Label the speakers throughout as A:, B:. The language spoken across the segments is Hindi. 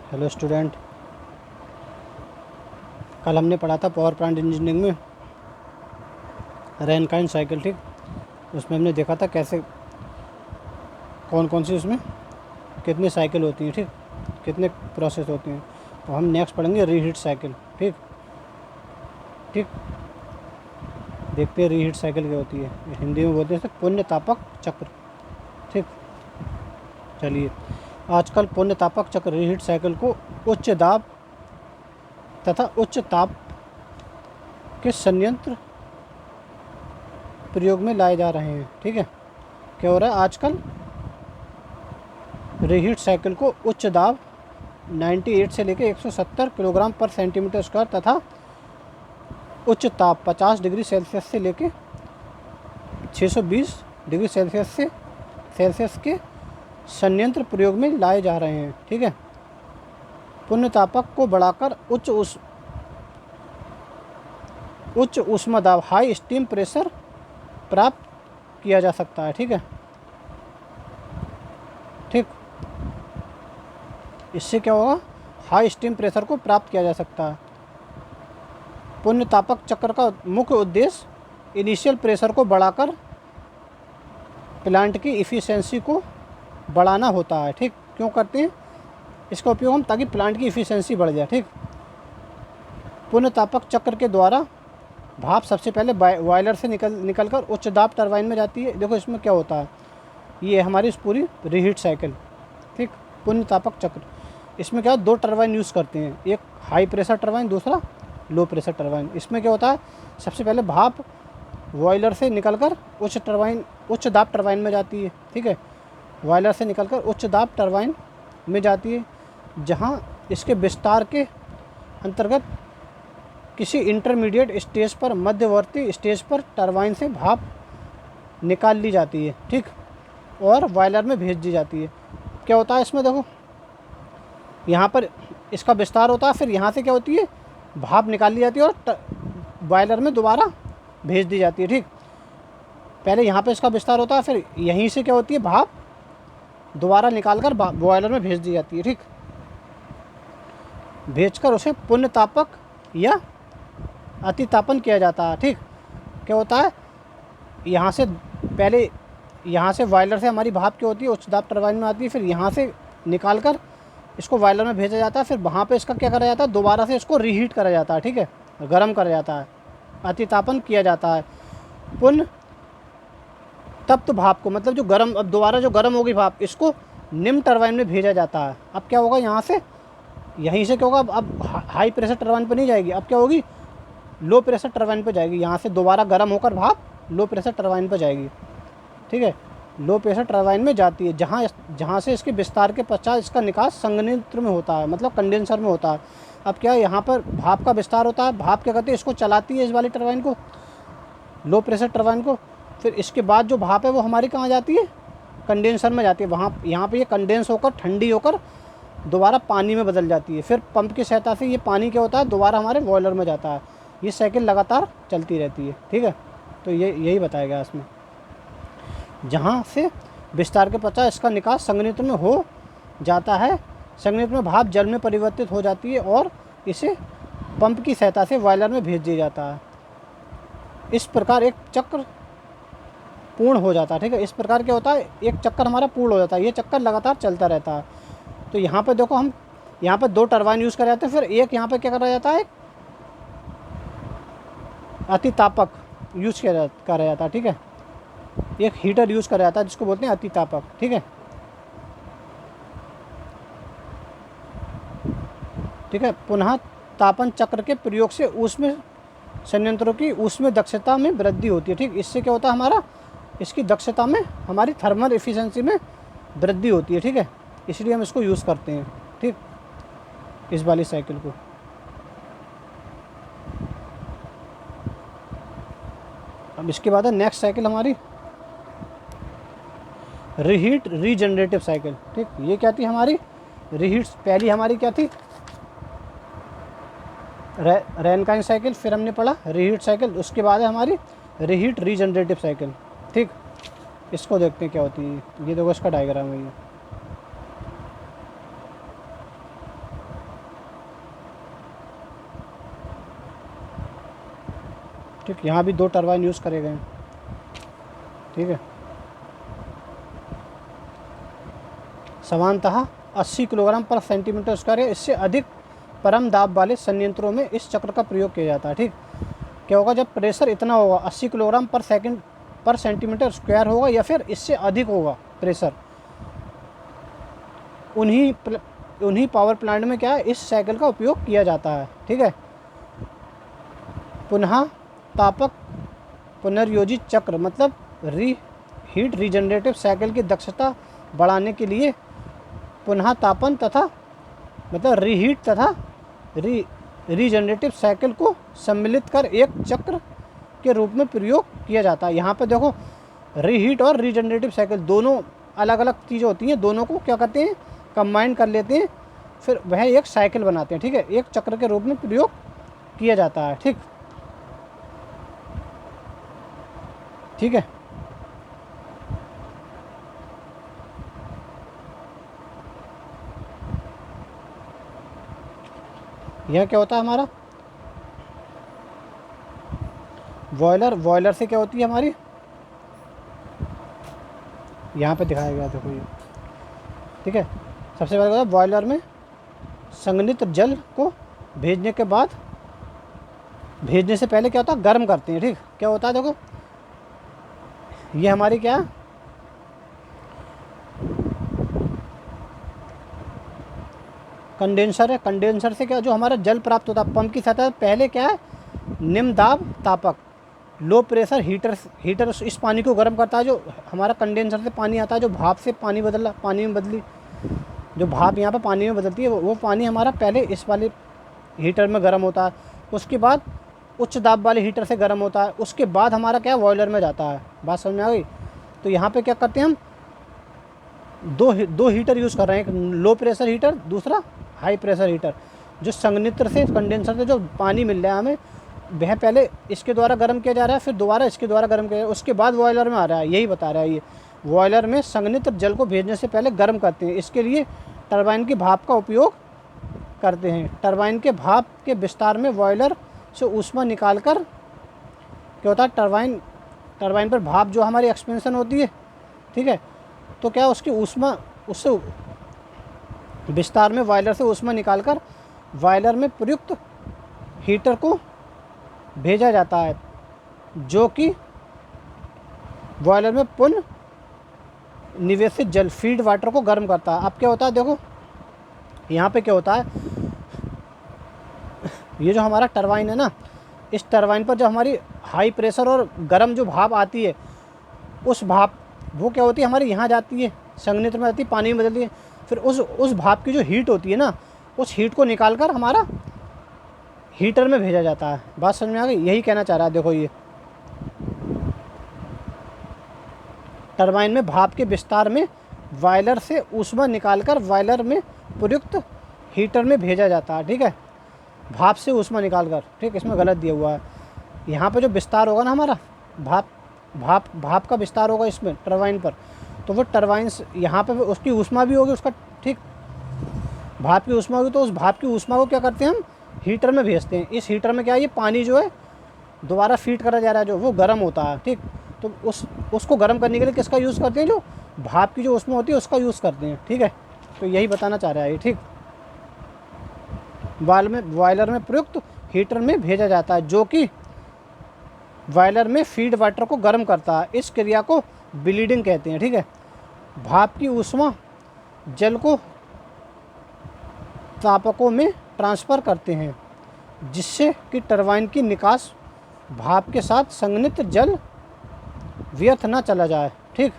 A: हेलो स्टूडेंट, कल हमने पढ़ा था पावर प्लांट इंजीनियरिंग में रैनकाइन साइकिल। ठीक, उसमें हमने देखा था कैसे कौन कौन सी उसमें कितनी साइकिल होती हैं, ठीक, कितने प्रोसेस होती हैं। तो हम नेक्स्ट पढ़ेंगे रीहीट साइकिल। ठीक ठीक, देखते हैं रीहीट साइकिल क्या होती है। हिंदी में बोलते हैं इसे पुण्य तापक चक्र। ठीक, चलिए, आजकल पुण्य तापक चक्र रीहीट साइकिल को उच्च दाब तथा उच्च ताप के संयंत्र प्रयोग में लाए जा रहे हैं। ठीक है, क्या हो रहा है आजकल, रीहीट साइकिल को उच्च दाब 98 से लेकर 170 किलोग्राम पर सेंटीमीटर स्क्वायर तथा उच्च ताप 50 डिग्री सेल्सियस से लेकर 620 डिग्री सेल्सियस के संयंत्र प्रयोग में लाए जा रहे हैं। ठीक है, पुण्य तापक को बढ़ाकर उच्च ऊष्मा दाब हाई स्टीम प्रेशर प्राप्त किया जा सकता है। ठीक है, ठीक, इससे क्या होगा, हाई स्टीम प्रेशर को प्राप्त किया जा सकता है। पुण्य तापक चक्र का मुख्य उद्देश्य इनिशियल प्रेशर को बढ़ाकर प्लांट की इफ़िशियंसी को बढ़ाना होता है। ठीक, क्यों करते हैं इसका उपयोग हम, ताकि प्लांट की इफ़िशियंसी बढ़ जाए। ठीक, पुण्य तापक चक्र के द्वारा भाप सबसे पहले बॉयलर से निकलकर उच्च दाब टरबाइन में जाती है। देखो इसमें क्या होता है, ये हमारी पूरी रीहीट साइकिल। ठीक, पुण्य तापक चक्र, इसमें क्या है, दो टरबाइन यूज़ करते हैं, एक हाई प्रेशर टरबाइन, दूसरा लो प्रेशर टरबाइन। इसमें क्या होता है, सबसे पहले भाप बॉयलर से निकलकर उच्च दाब टरबाइन में जाती है। ठीक है, बॉयलर से निकलकर उच्च दाब टरबाइन में जाती है, जहाँ इसके विस्तार के अंतर्गत किसी इंटरमीडिएट स्टेज पर, मध्यवर्ती स्टेज पर टरबाइन से भाप निकाल ली जाती है। ठीक, और बॉयलर में भेज दी जाती है। क्या होता है इसमें, देखो यहाँ पर इसका विस्तार होता है, फिर यहाँ से क्या होती है, भाप निकाल ली जाती है और बॉयलर में दोबारा भेज दी जाती है। ठीक, पहले यहाँ पे इसका विस्तार होता है, फिर यहीं से क्या होती है, भाप दोबारा निकाल कर बॉयलर में भेज दी जाती है। ठीक, भेजकर उसे पुण्य तापक या अतितापन किया जाता है। ठीक, क्या होता है, यहाँ से पहले यहाँ से बॉयलर से हमारी भाप क्या होती है, उच्च दाब टरबाइन में आती है, फिर यहाँ से निकाल कर इसको बॉयलर में भेजा जाता है, फिर वहाँ पे इसका क्या करा जाता है, दोबारा से इसको रीहीट करा जाता है। ठीक है, गर्म करा जाता है, अतितापन किया जाता है। पुण्य तप्त भाप को, मतलब जो गर्म, अब दोबारा जो गर्म होगी भाप, इसको निम्न टरबाइन में भेजा जाता है। अब क्या होगा, यहाँ से यहीं से क्या होगा, अब हाई प्रेशर टरबाइन पर नहीं जाएगी, अब क्या होगी, लो प्रेशर टरबाइन पर जाएगी। यहाँ से दोबारा गर्म होकर भाप लो प्रेशर टरबाइन पर जाएगी। ठीक है, लो प्रेशर टरबाइन में जाती है, जहाँ से इसके विस्तार के पश्चात इसका निकास संघनित्र में होता है, मतलब कंडेंसर में होता है। अब क्या है, यहाँ पर भाप का विस्तार होता है, भाप क्या करती है, इसको चलाती है, इस वाली टरबाइन को, लो प्रेशर टरबाइन को। फिर इसके बाद जो भाप है वो हमारी कहाँ जाती है, कंडेंसर में जाती है। वहाँ यहाँ पर ये कंडेंस होकर, ठंडी होकर दोबारा पानी में बदल जाती है। फिर पंप की सहायता से ये पानी क्या होता है, दोबारा हमारे बॉयलर में जाता है। ये साइकिल लगातार चलती रहती है। ठीक है, तो यही बताया गया इसमें, जहाँ से विस्तार के पश्चात इसका निकास संघनित्र में हो जाता है, संघनित्र में भाप जल में परिवर्तित हो जाती है और इसे पंप की सहायता से बॉयलर में भेज दिया जाता है। इस प्रकार एक चक्र पूर्ण हो जाता है। ठीक है, इस प्रकार क्या होता है, एक चक्कर हमारा पूर्ण हो जाता है, ये चक्कर लगातार चलता रहता है। तो यहाँ पर देखो, हम यहाँ पर दो टरबाइन यूज़ करे जाते हैं, फिर एक यहाँ पर क्या करा जाता है, अतितापक यूज़ करा जाता है। ठीक है, एक हीटर यूज़ करा जाता है जिसको बोलते हैं अतितापक। ठीक है, ठीक है, पुनः तापन चक्र के प्रयोग से ऊष्मा संयंत्रों की ऊष्मा दक्षता में वृद्धि होती है। ठीक, इससे क्या होता है, हमारा इसकी दक्षता में, हमारी थर्मल एफिशिएंसी में वृद्धि होती है। ठीक है, इसलिए हम इसको यूज़ करते हैं। ठीक, इस वाली साइकिल को। अब इसके बाद है नेक्स्ट साइकिल हमारी रीहीट रीजनरेटिव साइकिल। ठीक, ये क्या थी हमारी रीहीट, पहली हमारी क्या थी, रैनकाइन साइकिल, फिर हमने पढ़ा रीहीट साइकिल, उसके बाद है हमारी रीहीट रीजनरेटिव साइकिल। ठीक, इसको देखते हैं क्या होती है। ये देखो इसका डायग्राम है ये। ठीक, यहाँ भी 2 टरबाइन यूज़ करे गए हैं। ठीक है, समानतः 80 किलोग्राम पर सेंटीमीटर स्क्वायर है। इससे अधिक परम दाब वाले संयंत्रों में इस चक्र का प्रयोग किया जाता है। ठीक, क्या होगा जब प्रेशर इतना होगा 80 किलोग्राम पर सेंटीमीटर स्क्वायर होगा या फिर इससे अधिक होगा प्रेशर, उन्हीं पावर प्लांट में क्या है इस साइकिल का उपयोग किया जाता है। ठीक है, पुनः तापक पुनर्योजित चक्र मतलब हीट रीजनरेटिव साइकिल की दक्षता बढ़ाने के लिए पुनः तापन तथा मतलब रीहीट तथा रीजनरेटिव साइकिल को सम्मिलित कर एक चक्र के रूप में प्रयोग किया जाता है। यहाँ पे देखो रीहीट और रीजनरेटिव साइकिल दोनों अलग अलग चीज़ें होती हैं, दोनों को क्या करते हैं कंबाइन कर लेते हैं, फिर वह एक साइकिल बनाते हैं। ठीक है, एक चक्र के रूप में प्रयोग किया जाता है। ठीक, ठीक है, यह क्या होता है हमारा बॉयलर से क्या होती है हमारी, यहाँ पे दिखाया गया देखो ये। ठीक है, सबसे पहले बॉयलर में संघनित जल को भेजने से पहले क्या होता है गर्म करते हैं। ठीक, क्या होता है देखो ये हमारी क्या है कंडेंसर है। कंडेंसर से क्या जो हमारा जल प्राप्त होता है पंप की सतह पहले क्या है निम्न दाब तापक लो प्रेशर हीटर इस पानी को गर्म करता है। जो हमारा कंडेंसर से पानी आता है, जो भाप से पानी में बदली जो भाप यहाँ पर पानी में बदलती है वो पानी हमारा पहले इस वाले हीटर में गर्म होता है, उसके बाद उच्च दाब वाले हीटर से गर्म होता है, उसके बाद हमारा क्या बॉयलर में जाता है। बात समझ में आ गई। तो यहाँ पे क्या करते हैं हम दो हीटर यूज़ कर रहे हैं, एक लो प्रेशर हीटर, दूसरा हाई प्रेशर हीटर। जो संघनित्र से कंडेंसर से जो पानी मिल रहा है हमें वह पहले इसके द्वारा गर्म किया जा रहा है, फिर दोबारा इसके द्वारा गर्म किया जा रहा है, उसके बाद बॉयलर में आ रहा है। यही बता रहा है ये बॉयलर में संघनित्र जल को भेजने से पहले गर्म करते हैं। इसके लिए टरबाइन की भाप का उपयोग करते हैं। टरबाइन के भाप के विस्तार में बॉयलर से ऊष्मा निकाल कर क्या होता है टरबाइन पर भाप जो हमारी एक्सपेंशन होती है। ठीक है, तो क्या उसकी ऊष्मा उससे विस्तार में बॉयलर से ऊष्मा निकालकर बॉयलर में प्रयुक्त हीटर को भेजा जाता है, जो कि बॉयलर में पुनः निवेशित जल फीड वाटर को गर्म करता है। अब क्या होता है देखो यहाँ पे क्या होता है, ये जो हमारा टरबाइन है ना, इस टरबाइन पर जो हमारी हाई प्रेशर और गर्म जो भाप आती है, उस भाप वो क्या होती है हमारी यहाँ जाती है संघनित्र में जाती है, पानी में बदलती है, फिर उस भाप की जो हीट होती है ना, उस हीट को निकाल कर हमारा हीटर में भेजा जाता है। बात समझ में आ गई। यही कहना चाह रहा है देखो ये टरबाइन में भाप के विस्तार में बॉयलर से ऊष्मा निकालकर बॉयलर में प्रयुक्त हीटर में भेजा जाता है। ठीक है, भाप से ऊष्मा निकालकर। ठीक, इसमें गलत दिया हुआ है। यहाँ पे जो विस्तार होगा ना हमारा भाप का विस्तार होगा इसमें टरबाइन पर, तो वो टरबाइन यहाँ पे उसकी ऊष्मा भी होगी उसका। ठीक, भाप की ऊष्मा होगी, तो उस भाप की ऊष्मा को क्या करते हैं हम हीटर में भेजते हैं। इस हीटर में क्या है ये पानी जो है दोबारा फीड करा जा रहा है, जो वो गर्म होता है। ठीक, तो उसको गर्म करने के लिए किसका यूज़ करते हैं, जो भाप की जो ऊष्मा होती है उसका यूज़ करते हैं। ठीक है, तो यही बताना चाह रहा है ये। ठीक, बॉयलर में प्रयुक्त हीटर में भेजा जाता है, जो कि बॉयलर में फीड वाटर को गर्म करता है। इस क्रिया को ब्लीडिंग कहते हैं। ठीक है, भाप की ऊष्मा जल को तापकों में ट्रांसफ़र करते हैं, जिससे कि टरबाइन की निकास भाप के साथ संघनित जल व्यर्थ न चला जाए। ठीक,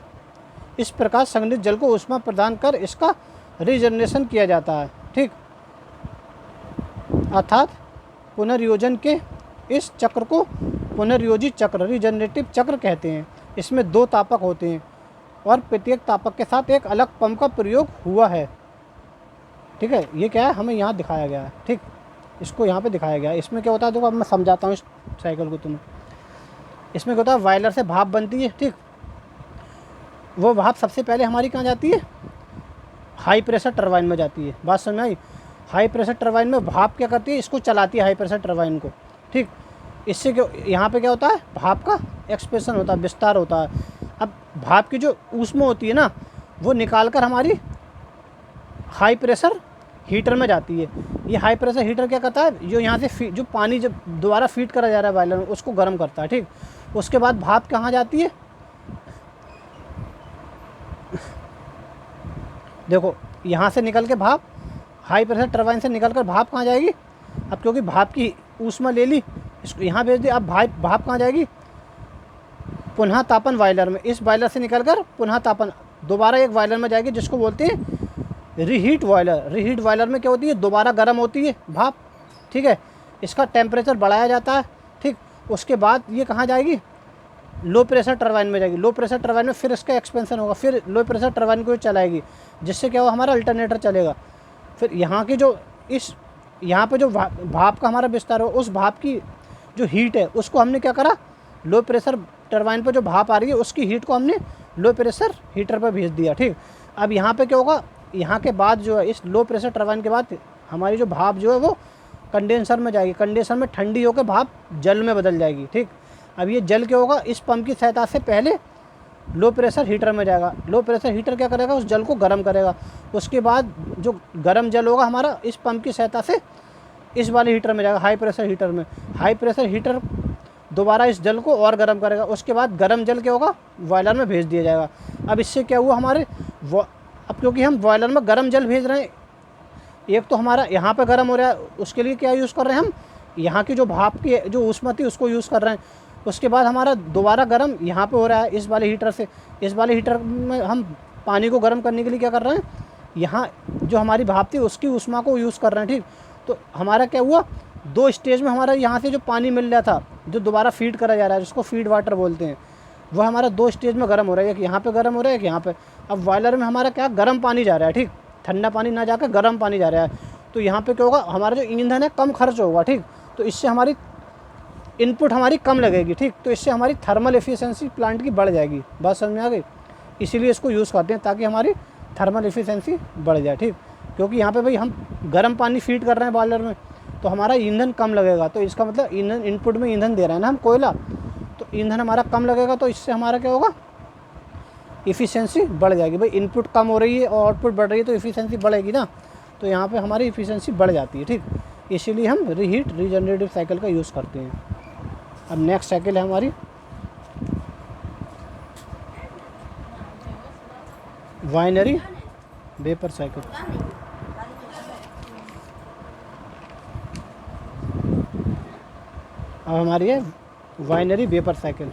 A: इस प्रकार संघनित जल को ऊष्मा प्रदान कर इसका रीजनरेशन किया जाता है। ठीक, अर्थात पुनर्योजन के इस चक्र को पुनर्योजित चक्र रीजनरेटिव चक्र कहते हैं। इसमें 2 तापक होते हैं और प्रत्येक तापक के साथ एक अलग पंप का प्रयोग हुआ है। ठीक है, ये क्या है हमें यहाँ दिखाया गया है। ठीक, इसको यहाँ पे दिखाया गया है। इसमें क्या होता है देखो अब मैं समझाता हूँ इस साइकिल को तुम्हें। इसमें क्या होता है बॉयलर से भाप बनती है। ठीक, वो भाप सबसे पहले हमारी कहाँ जाती है हाई प्रेशर टरबाइन में जाती है। बात समझ में आई। हाई प्रेशर टरबाइन में भाप क्या करती है इसको चलाती है हाई प्रेशर टरबाइन को। ठीक, इससे क्या, यहाँ पे क्या होता है, भाप का एक्सपेंशन होता है, विस्तार होता है। अब भाप की जो ऊष्मा होती है ना, वो निकाल कर हमारी हाई प्रेशर हीटर में जाती है। ये हाई प्रेशर हीटर क्या करता है, जो यहाँ से जो पानी जब दोबारा फीड करा जा रहा है बॉयलर में, उसको गर्म करता है, ठीक। उसके बाद भाप कहाँ जाती है, देखो यहाँ से निकल के भाप हाई प्रेशर टरबाइन से निकल कर भाप कहाँ जाएगी। अब क्योंकि भाप की ऊष्मा ले ली, इसको यहाँ भेज दी। अब भाप कहाँ जाएगी, पुनः तापन बॉयलर में। इस बॉयलर से निकलकर पुनः तापन दोबारा एक बॉयलर में जाएगी, जिसको बोलते हैं रीहीट बॉयलर। रीहीट बॉयलर में क्या होती है, दोबारा गर्म होती है भाप, ठीक है। इसका टेम्परेचर बढ़ाया जाता है, ठीक। उसके बाद ये कहाँ जाएगी, लो प्रेशर टरबाइन में जाएगी। लो प्रेशर टरबाइन में फिर इसका एक्सपेंशन होगा, फिर लो प्रेशर टरबाइन को चलाएगी, जिससे क्या होगा, हमारा अल्टरनेटर चलेगा। फिर यहाँ की जो यहाँ पे जो भाप का हमारा विस्तार हो, उस भाप की जो हीट है उसको हमने क्या करा, लो प्रेशर टरबाइन पर जो भाप आ रही है उसकी हीट को हमने लो प्रेशर हीटर पर भेज दिया, ठीक। अब यहाँ पे क्या होगा, यहाँ के बाद जो है, इस लो प्रेशर टरबाइन के बाद हमारी जो भाप जो है वो कंडेंसर में जाएगी। कंडेंसर में ठंडी होकर भाप जल में बदल जाएगी, ठीक। अब ये जल क्या होगा, इस पंप की सहायता से पहले लो प्रेशर हीटर में जाएगा। लो प्रेशर हीटर क्या करेगा, उस जल को गर्म करेगा। उसके बाद जो गर्म जल होगा हमारा, इस पंप की सहायता से इस वाले हीटर में जाएगा, हाई प्रेशर हीटर में। हाई प्रेशर हीटर दोबारा इस जल को और गर्म करेगा। उसके बाद गर्म जल क्या होगा, बॉयलर में भेज दिया जाएगा। अब इससे क्या हुआ, हमारे अब क्योंकि हम बॉयलर में गर्म जल भेज रहे हैं, एक तो हमारा यहाँ पे गर्म हो रहा है, उसके लिए क्या यूज़ कर रहे हैं हम, यहाँ की जो भाप की जो ऊष्मा थी उसको यूज़ कर रहे हैं। उसके बाद हमारा दोबारा गर्म यहाँ पे हो रहा है इस वाले हीटर से। इस वाले हीटर में हम पानी को गर्म करने के लिए क्या कर रहे हैं, यहाँ जो हमारी भाप थी उसकी ऊष्मा को यूज़ कर रहे हैं, ठीक। तो हमारा क्या हुआ, दो स्टेज में हमारा यहाँ से जो पानी मिल रहा था, जो दोबारा फीड करा जा रहा है, जिसको फीड वाटर बोलते हैं, वह हमारा दो स्टेज में गर्म हो रहा है। एक यहाँ पे गर्म हो रहा है, एक यहाँ पे। अब बॉयलर में हमारा क्या, गर्म पानी जा रहा है, ठीक। ठंडा पानी ना जाकर गर्म पानी जा रहा है। तो यहाँ पे क्या होगा, हमारा जो ईंधन है कम खर्च होगा, ठीक। तो इससे हमारी इनपुट हमारी कम लगेगी, ठीक। तो इससे हमारी थर्मल एफिशिएंसी प्लांट की बढ़ जाएगी। बात समझ में आ गई। इसीलिए इसको यूज़ करते हैं ताकि हमारी थर्मल एफिशिएंसी बढ़ जाए, ठीक। क्योंकि यहाँ पे भाई हम गर्म पानी फीड कर रहे हैं बॉयलर में, तो हमारा ईंधन कम लगेगा। तो इसका मतलब ईंधन, इनपुट में ईंधन दे रहे हैं ना हम, कोयला, तो ईंधन हमारा कम लगेगा। तो इससे हमारा क्या होगा, इफ़िशियंसी बढ़ जाएगी। भाई इनपुट कम हो रही है और आउटपुट बढ़ रही है, तो इफ़िशियंसी बढ़ेगी ना। तो यहाँ पे हमारी इफ़िशियंसी बढ़ जाती है, ठीक। इसीलिए हम रीहीट रीजनरेटिव साइकिल का यूज़ करते हैं। अब नेक्स्ट साइकिल है हमारी वाइनरी वेपर साइकिल। अब हमारी है वाइनरी वेपर साइकिल।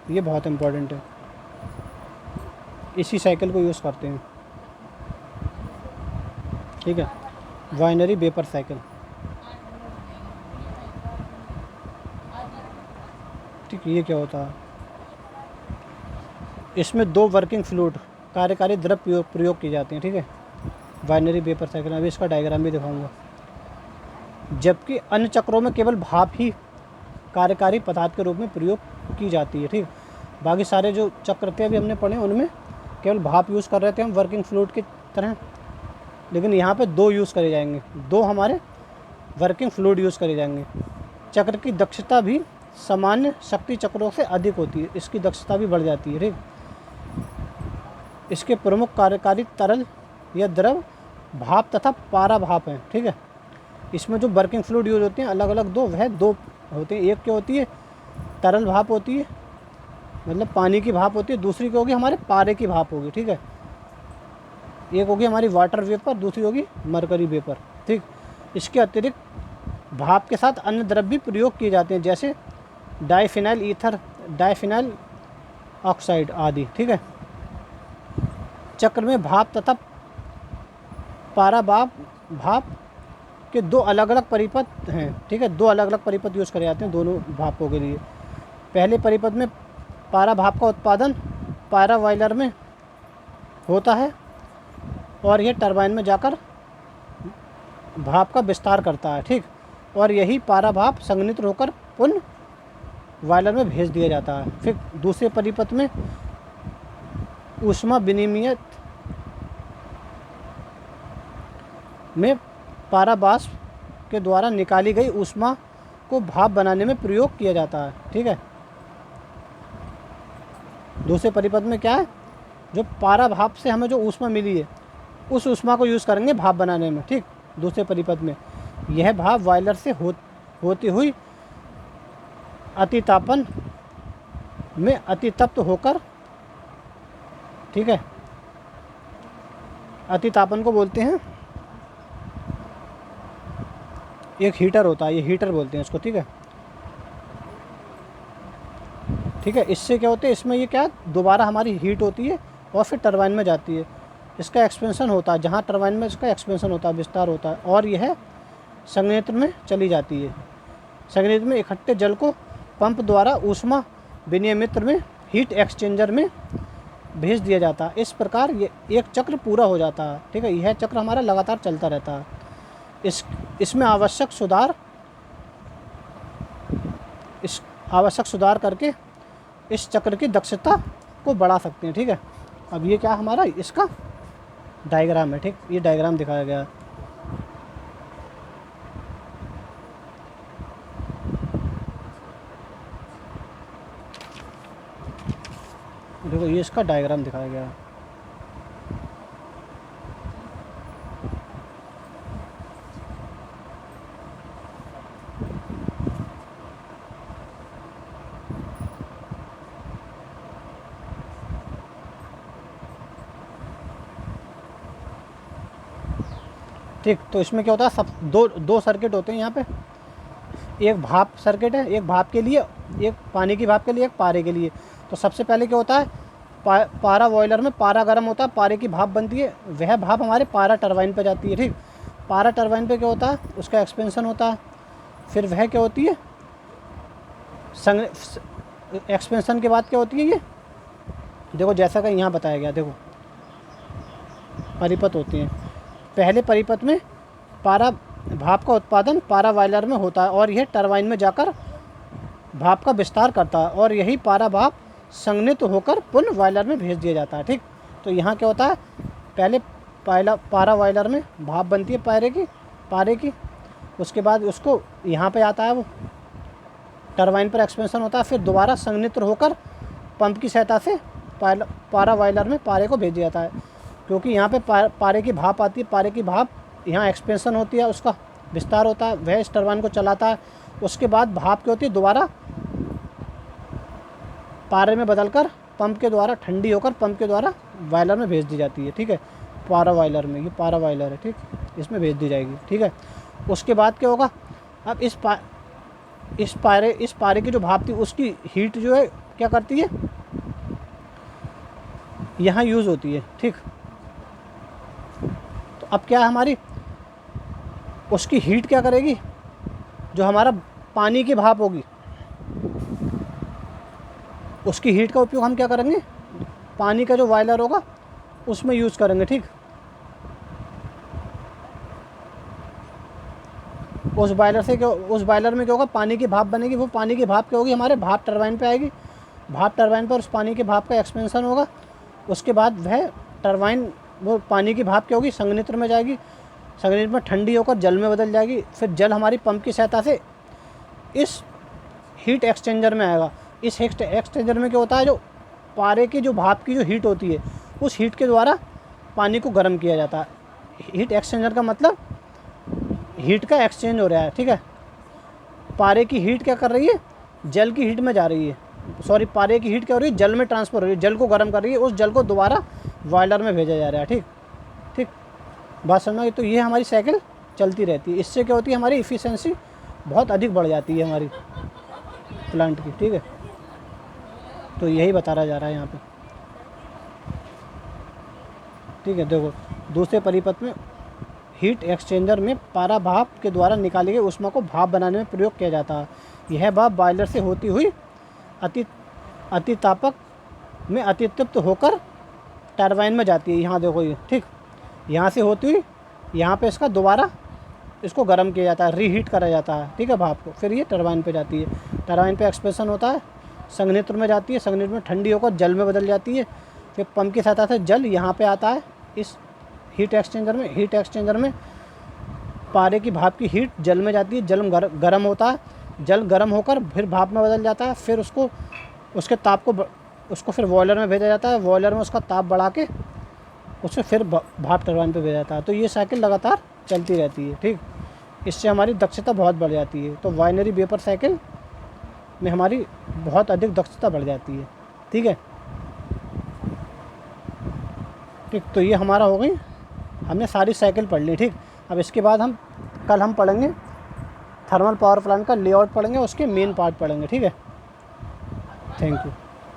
A: ये बहुत इम्पोर्टेंट है, इसी साइकिल को यूज़ करते हैं, ठीक है। वाइनरी वेपर साइकिल, ठीक। ये क्या होता है, इसमें दो वर्किंग फ्लूइड कार्यकारी द्रव प्रयोग किए जाते हैं, ठीक है। वाइनरी वेपर साइकिल, अभी इसका डायग्राम भी दिखाऊंगा। जबकि अन्य चक्रों में केवल भाप ही कार्यकारी पदार्थ के रूप में प्रयोग की जाती है, ठीक। बाकी सारे जो चक्र थे अभी हमने पढ़े, उनमें केवल भाप यूज़ कर रहे थे हम वर्किंग फ्लूइड की तरह। लेकिन यहाँ पे दो यूज़ करे जाएंगे, दो हमारे वर्किंग फ्लूइड यूज़ करे जाएंगे। चक्र की दक्षता भी सामान्य शक्ति चक्रों से अधिक होती है, इसकी दक्षता भी बढ़ जाती है, ठीक। इसके प्रमुख कार्यकारी तरल या द्रव भाप तथा पारा भाप हैं, ठीक है। इसमें जो वर्किंग फ्लूइड यूज होते हैं अलग अलग दो, वह दो होते हैं। एक क्या होती है, तरल भाप होती है, मतलब पानी की भाप होती है। दूसरी क्या होगी, हमारे पारे की भाप होगी, ठीक है। एक होगी हमारी वाटर वेपर, दूसरी होगी मरकरी वेपर, ठीक। इसके अतिरिक्त भाप के साथ अन्य द्रव भी प्रयोग किए जाते हैं, जैसे डाइफिनाइल ईथर, डाइफिनाइल ऑक्साइड आदि, ठीक है। चक्र में भाप तथा पारा भाप के दो अलग अलग परिपथ हैं, ठीक है। दो अलग अलग परिपथ यूज़ करे जाते हैं दोनों भापों के लिए। पहले परिपथ में पारा भाप का उत्पादन पारा बॉयलर में होता है और यह टरबाइन में जाकर भाप का विस्तार करता है, ठीक। और यही पारा भाप संघनित होकर पुनः बॉयलर में भेज दिया जाता है। फिर दूसरे परिपथ में ऊष्मा विनिमय में पारा वाष्प के द्वारा निकाली गई ऊष्मा को भाप बनाने में प्रयोग किया जाता है। ठीक है, दूसरे परिपथ में क्या है, जो पारा भाप से हमें जो ऊष्मा मिली है उस ऊष्मा को यूज़ करेंगे भाप बनाने में। ठीक, दूसरे परिपथ में यह भाप बॉयलर से होती हुई अतितापन में अतितप्त होकर, ठीक है, अतितापन को बोलते हैं, एक हीटर होता है, ये हीटर बोलते हैं इसको। ठीक है, ठीक है, इससे क्या होता है, इसमें ये क्या दोबारा हमारी हीट होती है और फिर टरबाइन में जाती है, इसका एक्सपेंशन होता है, जहाँ टरबाइन में इसका एक्सपेंशन होता है, विस्तार होता है, और यह संयंत्र में चली जाती है। संयंत्र में इकट्ठे जल को पंप द्वारा ऊष्मा विनिमयत्र में, हीट एक्सचेंजर में भेज दिया जाता है। इस प्रकार ये एक चक्र पूरा हो जाता है। ठीक है, यह चक्र हमारा लगातार चलता रहता है। इसमें आवश्यक सुधार करके इस चक्र की दक्षता को बढ़ा सकते हैं। ठीक है, अब ये क्या हमारा इसका डायग्राम है। ठीक, ये डायग्राम दिखाया गया है। देखो, ये इसका डायग्राम दिखाया गया है। ठीक, तो इसमें क्या होता है, सब दो सर्किट होते हैं यहाँ पे। एक भाप सर्किट है, एक भाप के लिए, एक पानी की भाप के लिए, एक पारे के लिए। तो सबसे पहले क्या होता है, पारा बॉयलर में पारा गर्म होता है, पारे की भाप बनती है, वह भाप हमारे पारा टरबाइन पे जाती है। ठीक, पारा टरबाइन पे क्या होता है, उसका एक्सपेंशन होता है, फिर वह क्या होती है, एक्सपेंशन के बाद क्या होती है, ये देखो जैसा कि यहाँ बताया गया, देखो परिपथ होती हैं। पहले परिपथ में पारा भाप का उत्पादन पारा बॉयलर में होता है और यह टरबाइन में जाकर भाप का विस्तार करता है, और यही पारा भाप संघनित होकर पुनः बॉयलर में भेज दिया जाता है। ठीक, तो यहाँ क्या होता है, पहले पारा बॉयलर में भाप बनती है पारे की, उसके बाद उसको यहाँ पे आता है, वो टरबाइन पर एक्सपेंशन होता है, फिर दोबारा संघनित होकर पंप की सहायता से पारा बॉयलर में पारे को भेज दिया जाता है। क्योंकि यहाँ पे पारे की भाप आती है, पारे की भाप यहाँ एक्सपेंशन होती है, उसका विस्तार होता है, वह इस टरबाइन को चलाता है। उसके बाद भाप क्या होती है, दोबारा पारे में बदलकर पंप के द्वारा ठंडी होकर पंप के द्वारा बॉयलर में भेज दी जाती है। ठीक है, पारा बॉयलर में, ये पारा बॉयलर है। ठीक, इसमें भेज दी जाएगी। ठीक है, उसके बाद क्या होगा, अब इस पारे की जो भाप थी उसकी हीट जो है क्या करती है, यहाँ यूज़ होती है। ठीक, तो अब क्या है, हमारी उसकी हीट क्या करेगी, जो हमारा पानी की भाप होगी उसकी हीट का उपयोग हम क्या करेंगे, पानी का जो बॉयलर होगा उसमें यूज़ करेंगे। ठीक, उस बॉयलर में क्या होगा, पानी की भाप बनेगी, वो पानी की भाप क्या होगी, हमारे भाप टरबाइन पे आएगी, भाप टरबाइन पर उस पानी की भाप का एक्सपेंशन होगा, उसके बाद वह टरबाइन वो पानी की भाप क्या होगी, संघनित्र में जाएगी, संघनित्र में ठंडी होकर जल में बदल जाएगी, फिर जल हमारी पंप की सहायता से इस हीट एक्सचेंजर में आएगा। इस हीट एक्सचेंजर में क्या होता है, जो पारे की जो भाप की जो हीट होती है उस हीट के द्वारा पानी को गर्म किया जाता है। हीट एक्सचेंजर का मतलब हीट का एक्सचेंज हो रहा है। ठीक है, पारे की हीट क्या कर रही है, जल की हीट में जा रही है, सॉरी पारे की हीट क्या हो रही है, जल में ट्रांसफ़र हो रही है, जल को गर्म कर रही है, उस जल को दोबारा बॉयलर में भेजा जा रहा है। ठीक, बात समझना। तो ये हमारी साइकिल चलती रहती है। इससे क्या होती है, हमारी इफ़िशेंसी बहुत अधिक बढ़ जाती है हमारी प्लांट की। ठीक है, तो यही बताया जा रहा है यहाँ पे। ठीक है, देखो दूसरे परिपथ में हीट एक्सचेंजर में पारा भाप के द्वारा निकाली गई ऊष्मा को भाप बनाने में प्रयोग किया जाता है। यह भाप बॉयलर से होती हुई अतितापक में अतितप्त होकर टरबाइन में जाती है। यहाँ देखो ये, ठीक, यहाँ से होती हुई यहाँ पे इसका दोबारा इसको गर्म किया जाता है, रीहीट करा जाता है। ठीक है, भाप को, फिर ये टरबाइन पे जाती है, टरबाइन पे एक्सपेंशन होता है, संघनित्र में जाती है, संघनित्र में ठंडी होकर जल में बदल जाती है, फिर पंप की सहायता से जल यहाँ पे आता है इस हीट एक्सचेंजर में पारे की भाप की हीट जल में जाती है, जल गर्म होता है, जल गर्म होकर फिर भाप में बदल जाता है, फिर उसको उसके ताप को उसको फिर बॉयलर में भेजा जाता है, बॉयलर में उसका ताप बढ़ा के उसे फिर भाप टरबाइन पे भेजा जाता है। तो ये साइकिल लगातार चलती रहती है, ठीक। इससे हमारी दक्षता बहुत बढ़ जाती है। तो बाइनरी वेपर साइकिल में हमारी बहुत अधिक दक्षता बढ़ जाती है, ठीक है। ठीक, तो ये हमारा हो गई, हमने सारी साइकिल पढ़ ली, ठीक। अब इसके बाद कल हम पढ़ेंगे थर्मल पावर प्लांट का लेआउट पढ़ेंगे, उसके मेन पार्ट पढ़ेंगे, ठीक है। Thank you.